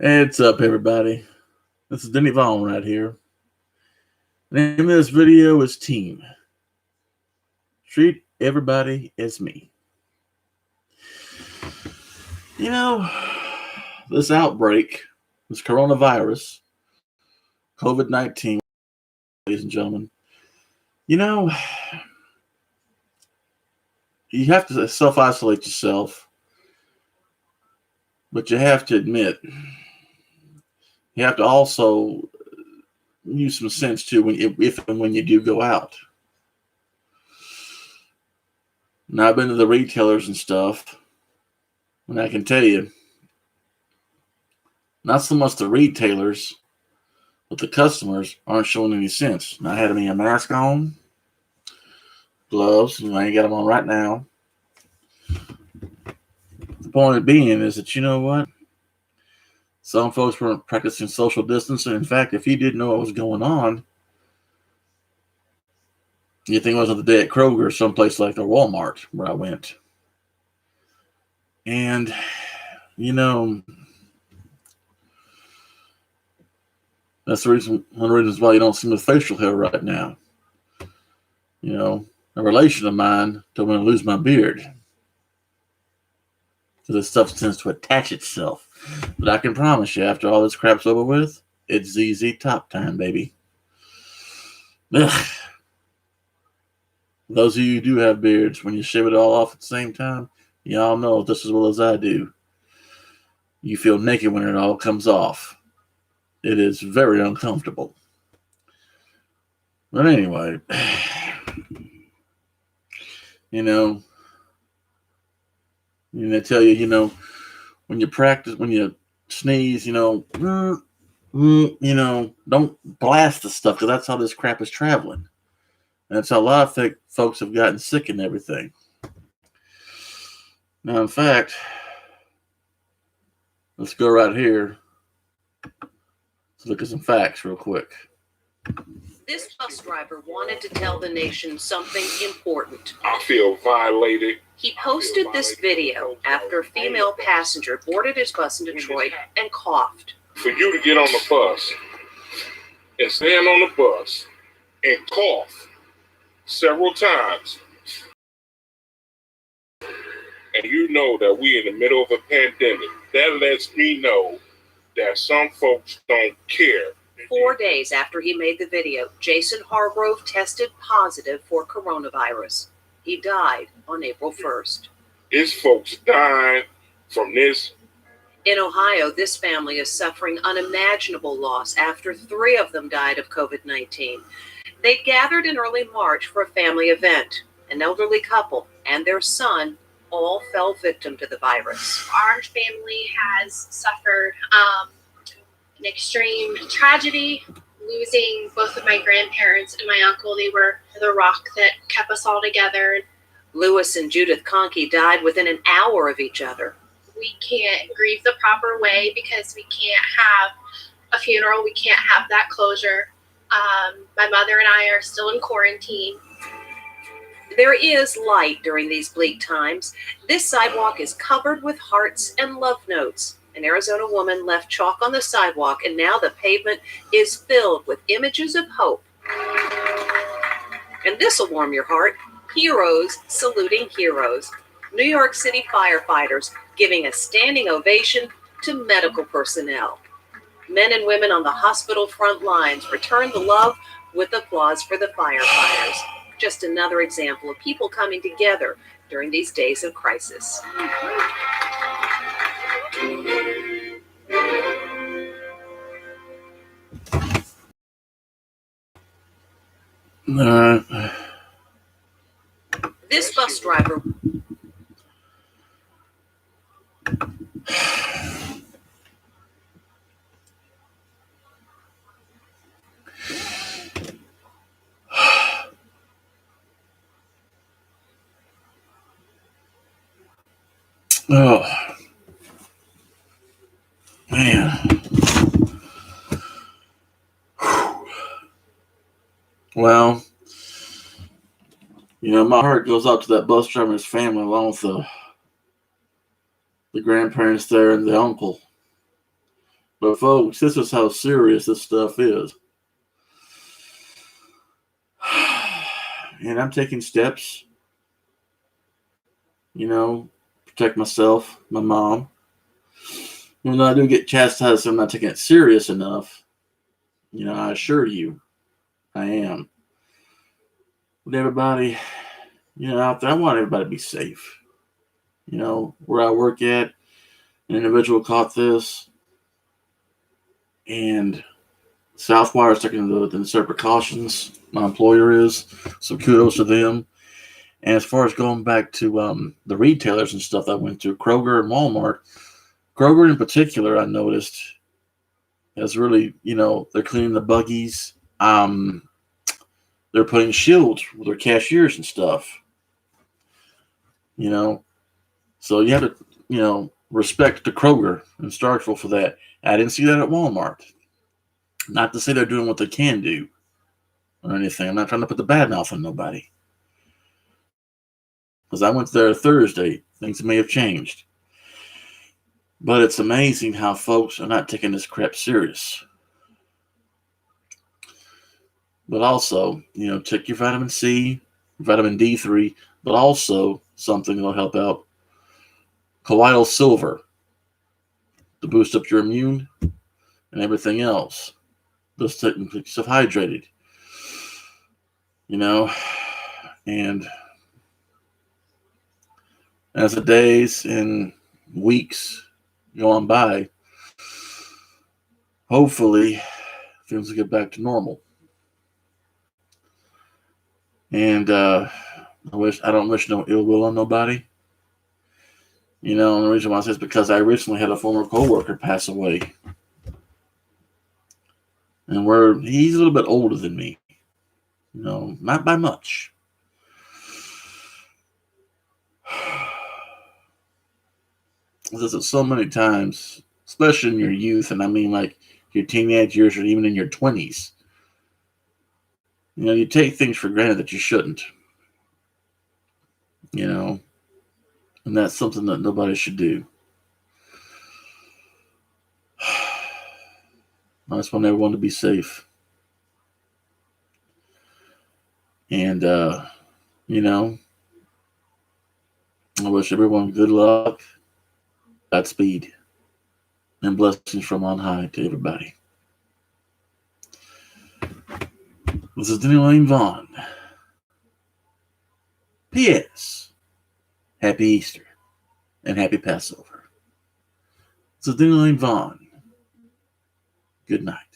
Hey, what's up, everybody? This is Denny Vaughn right here. The name of this video is Team. Treat everybody as me. You know, this outbreak, this coronavirus, COVID-19, ladies and gentlemen, you know, you have to self-isolate yourself, but you have to admit, you have to also use some sense too if and when you do go out. Now, I've been to the retailers and stuff, and I can tell you, not so much the retailers, but the customers aren't showing any sense. Now, I had me a mask on, gloves, and I ain't got them on right now. The point of being is that, you know what? Some folks weren't practicing social distancing. In fact, if you didn't know what was going on, you think it was the day at Kroger or someplace like the Wal-mart where I went. And, you know, that's one of the reasons why you don't see me with facial hair right now. You know, a relation of mine told me to lose my beard. So this stuff tends to attach itself. But I can promise you, after all this crap's over with, it's ZZ Top time, baby. Ugh. Those of you who do have beards, when you shave it all off at the same time, y'all know just as well as I do. You feel naked when it all comes off. It is very uncomfortable. But anyway, you know, and they tell you, you know, when you practice, when you sneeze, you know, don't blast the stuff because that's how this crap is traveling. And that's how a lot of folks have gotten sick and everything. Now, in fact, let's go right here. Let's look at some facts real quick. This bus driver wanted to tell the nation something important. I feel violated. He posted this video after a female passenger boarded his bus in Detroit and coughed. For you to get on the bus and stand on the bus and cough several times, and you know that we in the middle of a pandemic, that lets me know that some folks don't care. 4 days after he made the video, Jason Hargrove tested positive for coronavirus. He died on April 1st. It's folks dying from this. In Ohio, this family is suffering unimaginable loss after 3 of them died of COVID-19. They gathered in early March for a family event. An elderly couple and their son all fell victim to the virus. Our family has suffered an extreme tragedy, losing both of my grandparents and my uncle. They were the rock that kept us all together. Lewis and Judith Conkey died within an hour of each other. We can't grieve the proper way because we can't have a funeral. We can't have that closure. My mother and I are still in quarantine. There is light during these bleak times. This sidewalk is covered with hearts and love notes. An Arizona woman left chalk on the sidewalk, and now the pavement is filled with images of hope. And this will warm your heart. Heroes saluting heroes. New York City firefighters giving a standing ovation to medical personnel. Men and women on the hospital front lines return the love with applause for the firefighters. Just another example of people coming together during these days of crisis. This bus driver. Oh, man. Well, you know, my heart goes out to that bus driver and his family, along with the grandparents there and the uncle. But folks, this is how serious this stuff is. And I'm taking steps, protect myself, my mom. When I do get chastised, I'm not taking it serious enough. I assure you, I am. With everybody, out there, I want everybody to be safe. Where I work at, an individual caught this, and Southwire is taking the necessary precautions. My employer is, so kudos to them. And as far as going back to the retailers and stuff that I went to, Kroger and Walmart, Kroger in particular, I noticed has really, they're cleaning the buggies. They're putting shields with their cashiers and stuff. So you have to, respect the Kroger and Starkville for that. I didn't see that at Walmart. Not to say they're doing what they can do or anything. I'm not trying to put the bad mouth on nobody. Because I went there Thursday. Things may have changed. But it's amazing how folks are not taking this crap serious. But also, take your vitamin C, vitamin D3, but also something that'll help out. Colloidal silver to boost up your immune and everything else. Just to keep yourself hydrated. And as the days and weeks go on by, hopefully things will get back to normal. And I don't wish no ill will on nobody. And the reason why I say is because I recently had a former coworker pass away. And he's a little bit older than me. Not by much. This is so many times, especially in your youth, and I mean like your teenage years or even in your 20s. You take things for granted that you shouldn't. And that's something that nobody should do. I just want everyone to be safe. And, I wish everyone good luck, Godspeed, and blessings from on high to everybody. This is Denny Lane Vaughn. P.S. Happy Easter and Happy Passover. This is Denny Lane Vaughn. Good night.